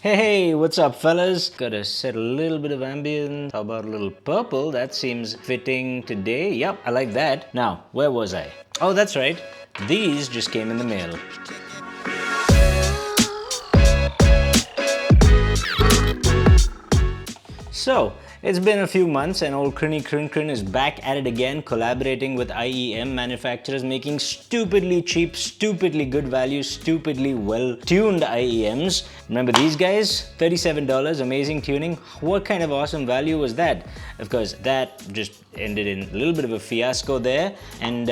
Hey, what's up, fellas? Gotta set a little bit of ambience. How about a little purple? That seems fitting today. Yep, I like that. Now, where was I? Oh, that's right. These just came in the mail. So, it's been a few months and old Crinacle is back at it again, collaborating with IEM manufacturers, making stupidly cheap, stupidly good value, stupidly well-tuned IEMs. Remember these guys? $37, amazing tuning. What kind of awesome value was that? Of course, that just ended in a little bit of a fiasco there, and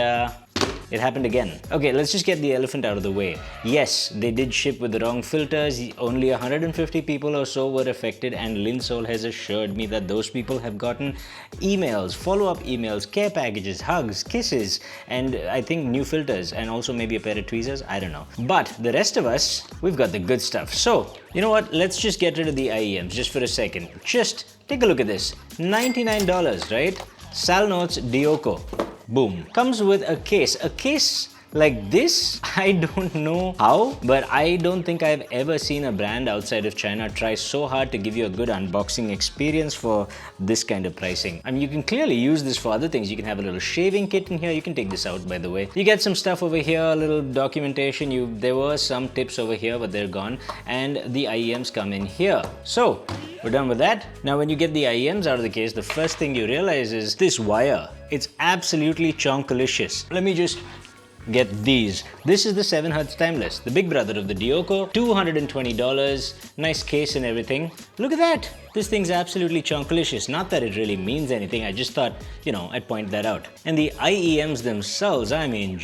it happened again. Okay, let's just get the elephant out of the way. Yes, they did ship with the wrong filters. Only 150 people or so were affected, and Linsol has assured me that those people have gotten emails, follow-up emails, care packages, hugs, kisses, and I think new filters, and also maybe a pair of tweezers. I don't know. But the rest of us, we've got the good stuff. So, you know what? Let's just get rid of the IEMs just for a second. Just take a look at this. $99, right? Salnotes Dioko. Boom. Comes with a case. A case like this, I don't know how, but I don't think I've ever seen a brand outside of China try so hard to give you a good unboxing experience for this kind of pricing. I mean, you can clearly use this for other things. You can have a little shaving kit in here. You can take this out, by the way. You get some stuff over here, a little documentation. There were some tips over here, but they're gone. And the IEMs come in here. So, we're done with that. Now, when you get the IEMs out of the case, the first thing you realize is this wire. It's absolutely chonkalicious. Let me just get these. This is the 7Hz timeless, the big brother of the Dioco. $220, nice case and everything. Look at that. This thing's absolutely chonkalicious. Not that it really means anything, I just thought, I'd point that out. And the IEMs themselves, I mean,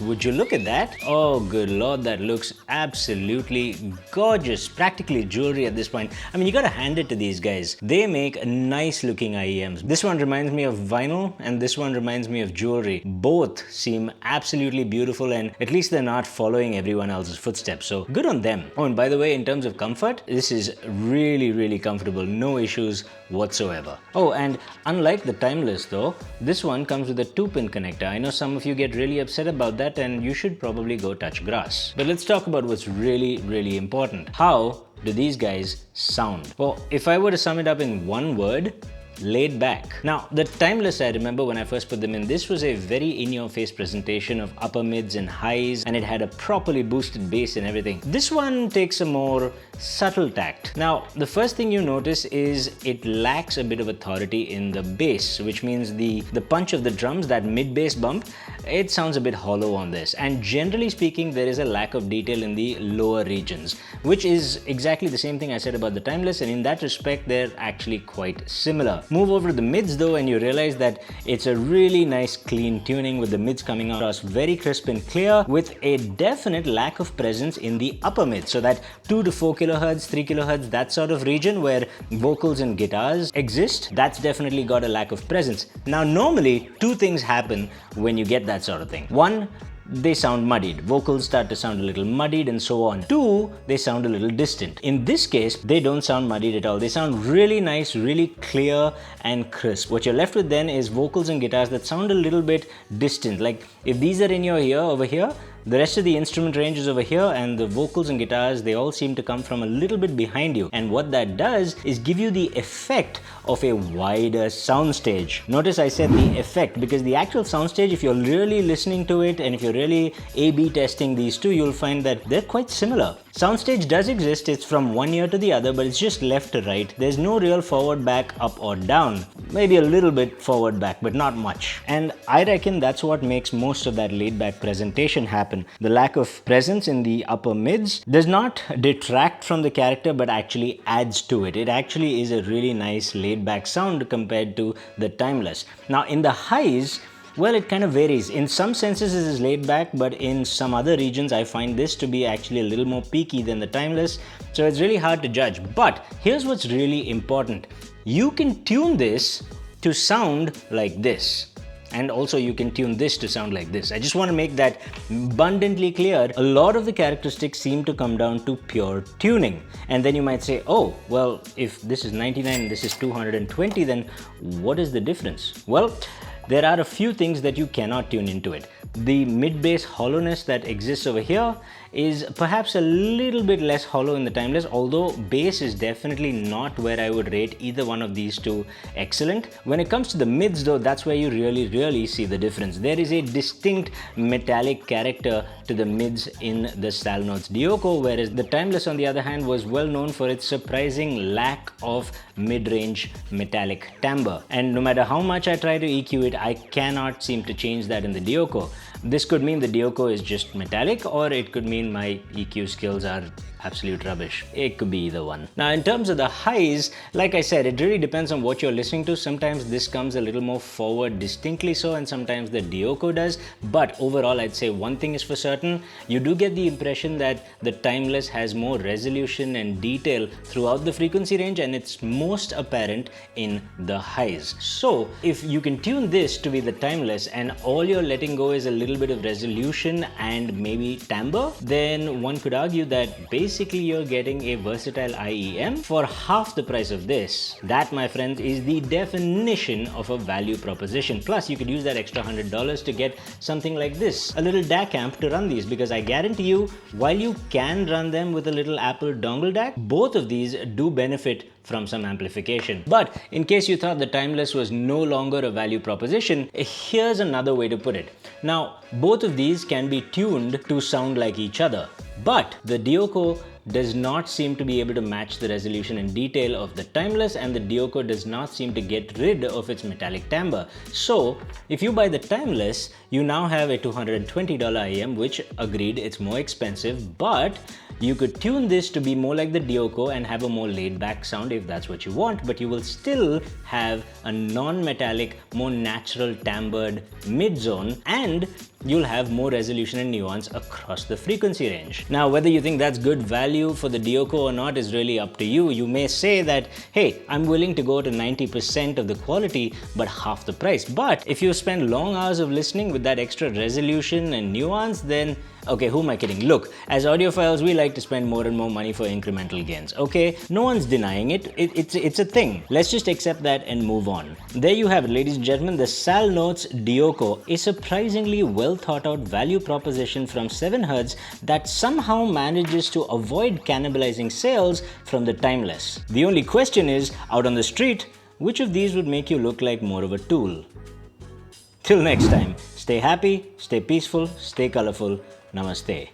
would you look at that? Oh, good lord, that looks absolutely gorgeous. Practically jewelry at this point. I mean, you gotta hand it to these guys. They make nice looking IEMs. This one reminds me of vinyl, and this one reminds me of jewelry. Both seem absolutely beautiful, and at least they're not following everyone else's footsteps, so good on them. Oh, and by the way, in terms of comfort, this is really, really comfortable. No issues whatsoever. Oh, and unlike the timeless though, this one comes with a 2-pin connector. I know some of you get really upset about that, and you should probably go touch grass. But let's talk about what's really, really important. How do these guys sound? Well, if I were to sum it up in one word, laid back. Now, the timeless, I remember when I first put them in, this was a very in-your-face presentation of upper mids and highs, and it had a properly boosted bass and everything. This one takes a more subtle tact. Now, the first thing you notice is it lacks a bit of authority in the bass, which means the punch of the drums, that mid-bass bump, it sounds a bit hollow on this. And generally speaking, there is a lack of detail in the lower regions, which is exactly the same thing I said about the timeless, and in that respect, they're actually quite similar. Move over to the mids though, and you realize that it's a really nice clean tuning with the mids coming across very crisp and clear, with a definite lack of presence in the upper mids. So that 2 to 4 kilohertz, 3 kilohertz, that sort of region where vocals and guitars exist, that's definitely got a lack of presence. Now, normally, two things happen when you get that sort of thing. One, they sound muddied. Vocals start to sound a little muddied and so on. 2, they sound a little distant. In this case, they don't sound muddied at all. They sound really nice, really clear and crisp. What you're left with then is vocals and guitars that sound a little bit distant. Like if these are in your ear over here, the rest of the instrument range is over here, and the vocals and guitars, they all seem to come from a little bit behind you. And what that does is give you the effect of a wider soundstage. Notice I said the effect, because the actual soundstage, if you're really listening to it and if you're really A/B testing these two, you'll find that they're quite similar. Soundstage does exist, it's from one ear to the other, but it's just left to right. There's no real forward, back, up or down. Maybe a little bit forward, back, but not much. And I reckon that's what makes most of that laid back presentation happen. The lack of presence in the upper mids does not detract from the character, but actually adds to it. It actually is a really nice laid back sound compared to the timeless. Now in the highs, well, it kind of varies. In some senses it is laid back, but in some other regions I find this to be actually a little more peaky than the timeless, so it's really hard to judge. But here's what's really important. You can tune this to sound like this. And also you can tune this to sound like this. I just want to make that abundantly clear. A lot of the characteristics seem to come down to pure tuning. And then you might say, oh, well, if this is 99 and this is 220, then what is the difference? Well, there are a few things that you cannot tune into it. The mid-bass hollowness that exists over here is perhaps a little bit less hollow in the timeless, although base is definitely not where I would rate either one of these two excellent. When it comes to the mids though, that's where you really see the difference. There is a distinct metallic character to the mids in the Salnotes Dioko, whereas the timeless on the other hand was well known for its surprising lack of mid-range metallic timbre. And no matter how much I try to EQ it, I cannot seem to change that in the Dioco. This could mean the Dioco is just metallic, or it could mean my EQ skills are absolute rubbish. It could be either one. Now in terms of the highs, like I said, it really depends on what you're listening to. Sometimes this comes a little more forward, distinctly so, and sometimes the Dioco does. But overall, I'd say one thing is for certain, you do get the impression that the timeless has more resolution and detail throughout the frequency range, and it's most apparent in the highs. So if you can tune this to be the timeless and all you're letting go is a little bit of resolution and maybe timbre, then one could argue that basically you're getting a versatile IEM for half the price of this. That, my friends, is the definition of a value proposition. Plus, you could use that extra $100 to get something like this, a little DAC amp to run these, because I guarantee you, while you can run them with a little Apple dongle DAC, both of these do benefit from some amplification. But in case you thought the timeless was no longer a value proposition, here's another way to put it. Now, both of these can be tuned to sound like each other, but the Dioco does not seem to be able to match the resolution and detail of the timeless, and the Dioco does not seem to get rid of its metallic timbre. So if you buy the timeless, you now have a $220 IEM, which, agreed, it's more expensive, but you could tune this to be more like the Dioco and have a more laid-back sound if that's what you want, but you will still have a non-metallic, more natural timbred mid-zone, and you'll have more resolution and nuance across the frequency range. Now, whether you think that's good value for the Dioco or not is really up to you. You may say that, hey, I'm willing to go to 90% of the quality but half the price. But if you spend long hours of listening with that extra resolution and nuance, then okay, who am I kidding? Look, as audiophiles, we like to spend more and more money for incremental gains, okay? No one's denying it. It's a thing. Let's just accept that and move on. There you have it, ladies and gentlemen, the Salnotes Dioko, a surprisingly well thought out value proposition from 7Hz that somehow manages to avoid cannibalizing sales from the timeless. The only question is, out on the street, which of these would make you look like more of a tool? Till next time, stay happy, stay peaceful, stay colorful. Namaste.